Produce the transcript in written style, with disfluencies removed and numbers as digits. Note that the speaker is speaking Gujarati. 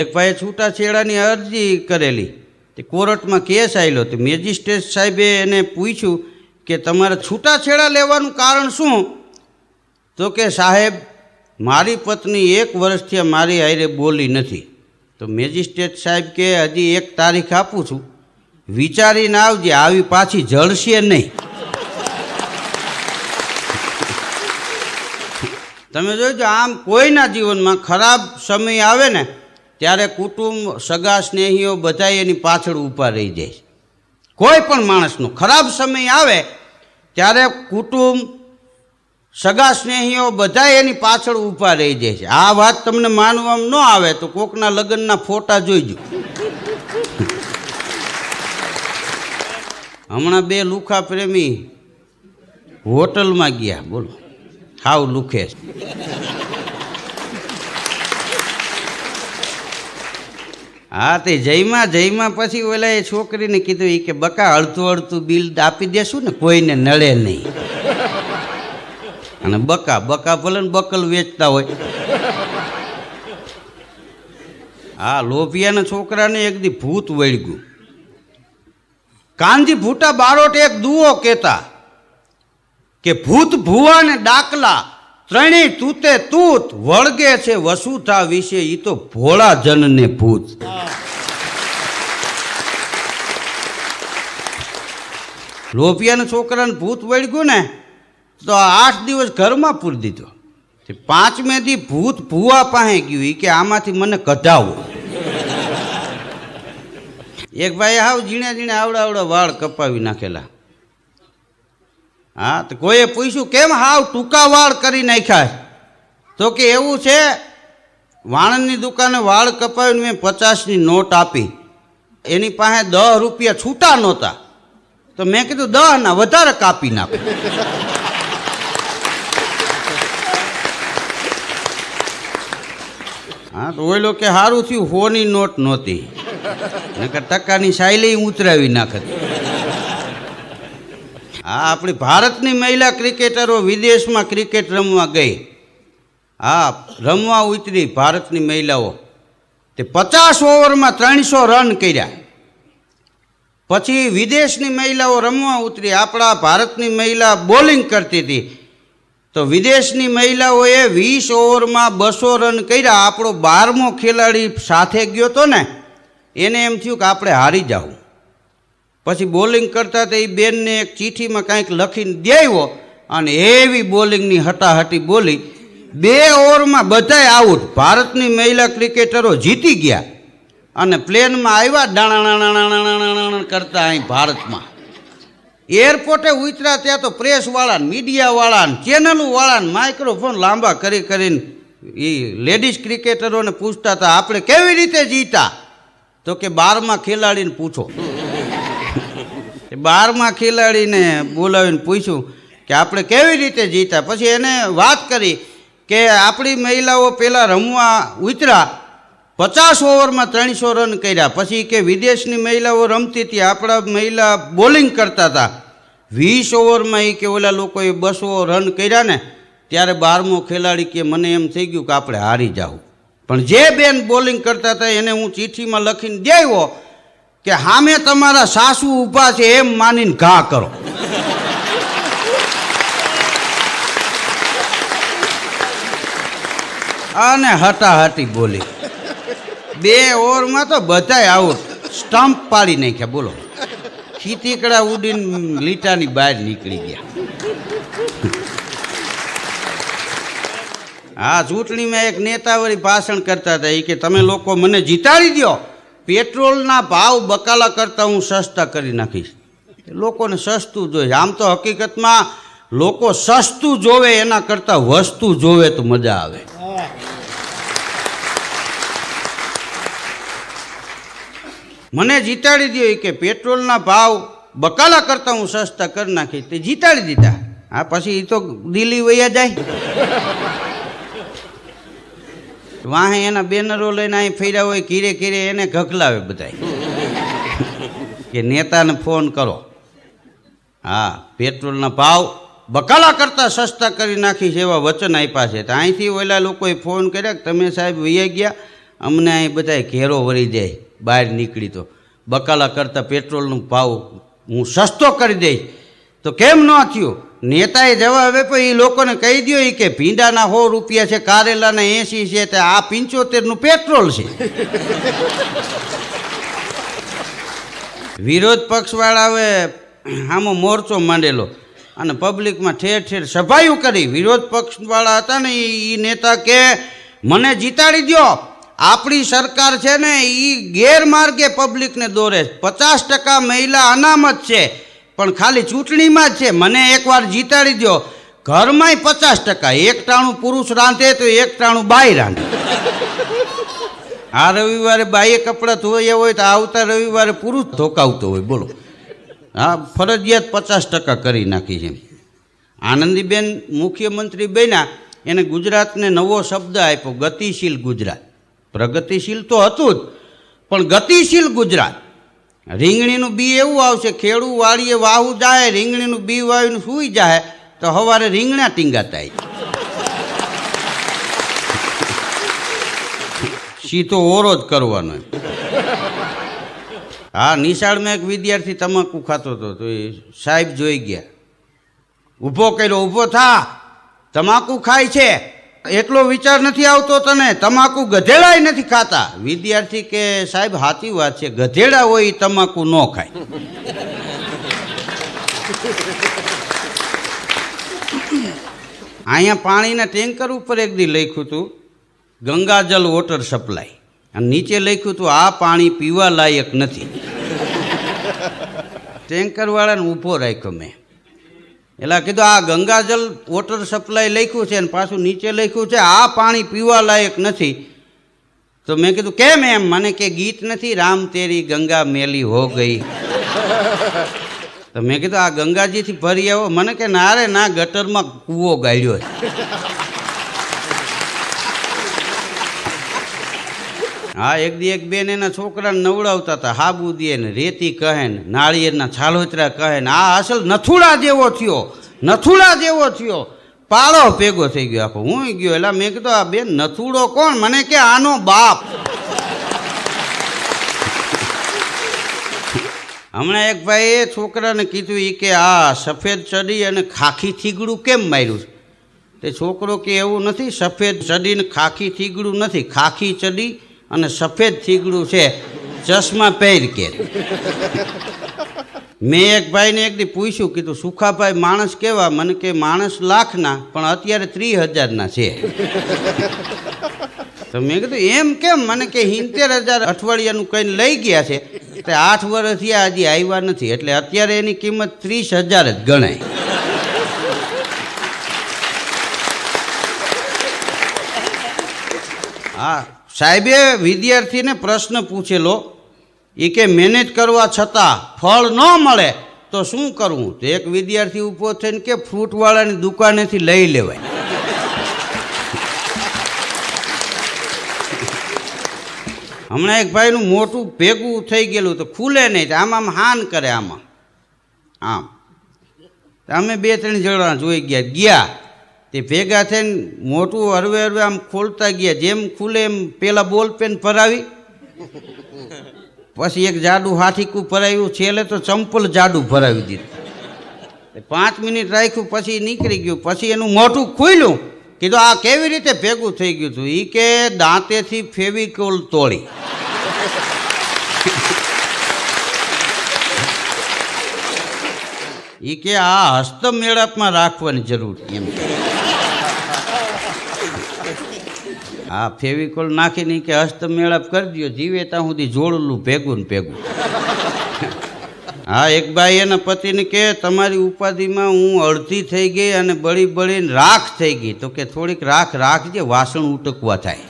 એક ભાઈએ છૂટાછેડાની અરજી કરેલી, તે કોર્ટમાં કેસ આવેલો. તો મેજિસ્ટ્રેટ સાહેબે એને પૂછ્યું કે તમારે છૂટાછેડા લેવાનું કારણ શું? તો કે સાહેબ, મારી પત્ની 1 વર્ષથી મારી હારે બોલી નથી. તો મેજિસ્ટ્રેટ સાહેબ કે હજી 1 તારીખ આપું છું, વિચારીને આવજે, આવી પાછી જળશે નહીં. તમે જોજો, આમ કોઈના જીવનમાં ખરાબ સમય આવે ને ત્યારે કુટુંબ, સગા સ્નેહીઓ બધા એની પાછળ ઊભા રહી જાય. કોઈ પણ માણસનો ખરાબ સમય આવે ત્યારે કુટુંબ, સગા સ્નેહીઓ બધા એની પાછળ ઊભા રહી જાય છે. આ વાત તમને માનવામાં ન આવે તો કોકના લગ્નના ફોટા જોઈજો. હમણાં 2 લુખા પ્રેમી હોટલમાં ગયા, બોલો, હાવ લુખે. હા, તે જઈમાં પછી ઓલા એ છોકરીને કીધું કે બકા અડધું બિલ આપી દેશું ને, કોઈને નડે નહીં. અને બકા ભલે ને બકલ વેચતા હોય. હા, લોભિયાના છોકરાને એક દી ભૂત વળગ્યું. કાનજી ભૂટા બારોટ એક દુઓ કહેતા કે ભૂત ભુવા ને ડાકલા ત્રણેય તૂતે તૂત, વળગે છે વસુધા વિશે ઈ તો ભોળા જનને ભૂત. લોભિયાના છોકરાને ભૂત વળગ્યું ને તો 8 દિવસ ઘરમાં પૂરી દીધો. 5મે દી ભૂત ભુવા પાસે ગયું, ઈ કે આમાંથી મને કઢાવો. એક ભાઈ હાવ ઝીણા આવડા વાળ કપાવી નાખેલા. હા, તો કોઈએ પૂછ્યું કેમ હાવ ટૂંકા વાળ કરી નાખ્યા? તો કે એવું છે, વાણંદની દુકાને વાળ કપાવીને મેં 50ની નોટ આપી, એની પાસે 10 રૂપિયા છૂટા નહોતા, તો મેં કીધું 10 ના વધારે કાપી નાખો. હા, તો ઓયલો કે સારું થયું 100ની નોટ નહોતી, નકર ટકાની સાયલી ઉતરાવી નાખત. હા, આપણી ભારતની મહિલા ક્રિકેટરો વિદેશમાં ક્રિકેટ રમવા ગઈ. હા, રમવા ઉતરી ભારતની મહિલાઓ, તે 50 ઓવરમાં 300 રન કર્યા. પછી વિદેશની મહિલાઓ રમવા ઉતરી, આપણા ભારતની મહિલા બોલિંગ કરતી હતી, તો વિદેશની મહિલાઓએ 20 ઓવરમાં 200 રન કર્યા. આપણો 12મો ખેલાડી સાથે ગયો હતો ને, એને એમ થયું કે આપણે હારી જાવું. પછી બોલિંગ કરતા તો એ બેનને એક ચીઠીમાં કાંઈક લખીને દેવો અને એવી બોલિંગની હટાહટી બોલી, 2 ઓવરમાં બધાય આઉટ. ભારતની મહિલા ક્રિકેટરો જીતી ગયા અને પ્લેનમાં આવ્યા ડાણા કરતા અહીં ભારતમાં. એરપોર્ટે ઉતર્યા ત્યાં તો પ્રેસવાળા, મીડિયાવાળા, ચેનલોવાળા માઇક્રોફોન લાંબા કરીને એ લેડીઝ ક્રિકેટરોને પૂછતા હતા આપણે કેવી રીતે જીતા? તો કે 12મા ખેલાડીને પૂછો. 12મા ખેલાડીને બોલાવીને પૂછ્યું કે આપણે કેવી રીતે જીતા. પછી એને વાત કરી કે આપણી મહિલાઓ પહેલાં રમવા ઉતર્યા, 50 ઓવરમાં 300 રન કર્યા. પછી કે વિદેશની મહિલાઓ રમતી હતી, આપણા મહિલા બોલિંગ કરતા હતા, 20 ઓવરમાં એ કે ઓલા લોકોએ 200 રન કર્યા ને, ત્યારે 12મો ખેલાડી કે મને એમ થઈ ગયું કે આપણે હારી જાવું. પણ જે બેન બોલિંગ કરતા હતા એને હું ચિઠ્ઠીમાં લખીને દેવો કે સામે તમારા સાસુ ઊભા છે એમ માનીને ઘા કરો. અને હટાહટી બોલી. 2 ઓવરમાં તો બધાય આઉટ, સ્ટમ્પ પાડી નાખ્યા. બોલો, ખીતીકડા ઉડીને લીટાની બહાર નીકળી ગયા. હા, ચૂંટણીમાં એક નેતા વળી ભાષણ કરતા હતા, એ કે તમે લોકો મને જીતાડી દો, પેટ્રોલના ભાવ બકાલા કરતાં હું સસ્તા કરી નાખીશ. લોકોને સસ્તું જોઈએ. આમ તો હકીકતમાં લોકો સસ્તું જોવે એના કરતાં વસ્તુ જોવે તો મજા આવે. મને જીતાડી દો કે પેટ્રોલના ભાવ બકાલા કરતાં હું સસ્તા કરી નાખીશ. તે જીતાડી દીધા. હા, પછી એ તો દિલ્હી વયા જાય. વાહે એના બેનરો લઈને અહીં ફર્યા હોય, કીરે એને ઘખલાવે બધાય કે નેતાને ફોન કરો. હા, પેટ્રોલના ભાવ બકાલા કરતાં સસ્તા કરી નાખીશ એવા વચન આપ્યા છે. તો અહીંથી ઓલા લોકોએ ફોન કર્યા કે તમે સાહેબ વૈયા ગયા, અમને અહીં બધાય ઘેરો વળી જાય બહાર નીકળી તો બકાલા કરતાં પેટ્રોલનો ભાવ હું સસ્તો કરી દઈશ તો કેમ ન થયું? નેતાએ જવાબ આપ્યો એ લોકોને કહી દો કે ભીંડાના 100 રૂપિયા છે, કારેલાના 80 છે, તે આ 75નું પેટ્રોલ છે. વિરોધ પક્ષવાળાએ આમાં મોરચો માંડેલો અને પબ્લિકમાં ઠેર ઠેર સભાયું કરી. વિરોધ પક્ષવાળા હતા ને એ નેતા કે મને જીતાડી દો, આપણી સરકાર છે ને એ ગેરમાર્ગે પબ્લિકને દોરે, 50% મહિલા અનામત છે પણ ખાલી ચૂંટણીમાં જ છે, મને એકવાર જીતાડી દો. ઘરમાંય 50%, 1/3 પુરુષ રાંધે તો 1/3 બાઈ રાંધે. આ રવિવારે બાઈએ કપડાં ધોયા હોય તો આવતા રવિવારે પુરુષ ધોકાવતો હોય. બોલો, હા, ફરજિયાત 50% કરી નાખી છે. આનંદીબેન મુખ્યમંત્રી બન્યા એને ગુજરાતને નવો શબ્દ આપ્યો, ગતિશીલ ગુજરાત. પ્રગતિશીલ તો હતું જ, પણ ગતિશીલ ગુજરાત. રીંગણીનું બી એવું આવશે, ખેડૂ વાળીએ વાહું જાય, રીંગણીનું બી વાવીને સૂઈ જાય તો સવારે રીંગણા ટીંગાતા સીધો ઓરો જ કરવાનો. હા, નિશાળમાં એક વિદ્યાર્થી તમાકુ ખાતો હતો તો એ સાહેબ જોઈ ગયા, ઊભો કર્યો, ઊભો થા, તમાકુ ખાય છે એટલો વિચાર નથી આવતો તને? તમાકુ ગધેડાય નથી ખાતા. વિદ્યાર્થી કે સાહેબ સાચી વાત છે, ગધેડા હોય એ તમાકુ ન ખાય. અહીંયા પાણીના ટેન્કર ઉપર એક દી લખ્યું હતું ગંગાજલ વોટર સપ્લાય, અને નીચે લખ્યું હતું આ પાણી પીવા લાયક નથી. ટેન્કરવાળાને ઊભો રાખ્યો મેં. એટલે કીધું આ ગંગાજલ વોટર સપ્લાય લખ્યું છે અને પાછું નીચે લખ્યું છે આ પાણી પીવા લાયક નથી. તો મેં કીધું કેમ એમ? મને કે ગીત નથી, રામ તેરી ગંગા મેલી હો ગઈ. તો મેં કીધું આ ગંગાજીથી ભરી આવો. મને કે ના રે ના, ગટરમાં કૂવો ગાળ્યો છે. હા, એક દી એક બેન એના છોકરાને નવડાવતા હતા, હાબુ દે ને રેતી કહે ને નાળિયેરના છાલોતરા કહે ને આ અસલ નથુડા જેવો થયો, નથુડા જેવો થયો, પાળો ભેગો થઈ ગયો આખો. હું ગયો એટલે મેં કીધું આ બેન નથુડો કોણ? મને કે આનો બાપ. હમણાં એક ભાઈએ છોકરાને કીધું એ કે આ સફેદ ચડી અને ખાખી થીગડું કેમ માર્યું? તે છોકરો કે એવું નથી, સફેદ ચડી ને ખાખી થીગડું નથી, ખાખી ચડી અને સફેદ થીગડું છે, ચશ્મા પહેર કે. મેં એક ભાઈને એક દી પૂછ્યું, કીધું સુખાભાઈ માણસ કેવા? મને કે માણસ લાખના પણ અત્યારે 30,000ના છે. તો મેં કીધું એમ કેમ? મને કે 70,000 અઠવાડિયાનું કંઈ લઈ ગયા છે, તે 8 વર્ષ થયા હજી આવ્યા નથી, એટલે અત્યારે એની કિંમત 30,000 જ ગણાય. હા, સાહેબે વિદ્યાર્થીને પ્રશ્ન પૂછેલો, એ કે મહેનત કરવા છતાં ફળ ન મળે તો શું કરવું? તો એક વિદ્યાર્થી ઊભો થઈને કે ફ્રૂટવાળાની દુકાનેથી લઈ લેવાય. હમણાં એક ભાઈનું મોટું ભેગું થઈ ગયેલું તો ખુલે નહીં, આમ આમ હાન કરે, આમાં આમ. અમે 2-3 જણા જોઈ ગયા તે ભેગા થઈને મોટું હરવે હરવે આમ ખોલતા ગયા, જેમ ખુલે એમ પેલા બોલ પેન ભરાવી, પછી એક જાડું હાથીકું ભરાવ્યું, છેલ્લે તો ચંપલ જાડું ભરાવી દીધું. 5 મિનિટ રાખ્યું પછી નીકળી ગયું. પછી એનું મોટું ખુલ્યું, કીધું આ કેવી રીતે ભેગું થઈ ગયું હતું? એ કે દાંતેથી ફેવિકોલ તોડી. એ કે આ હસ્તમેળાપમાં રાખવાની જરૂર એમ. હા, ફેવિકોલ નાખીને કે હસ્તમેળાપ કરી દો, જીવે ત્યાં સુધી જોડલું ભેગું ને ભેગું. હા, એક ભાઈ એના પતિને કે તમારી ઉપાધિમાં હું અડધી થઈ ગઈ અને બળી બળીને રાખ થઈ ગઈ. તો કે થોડીક રાખ રાખજે, વાસણ ઉટકવા થાય.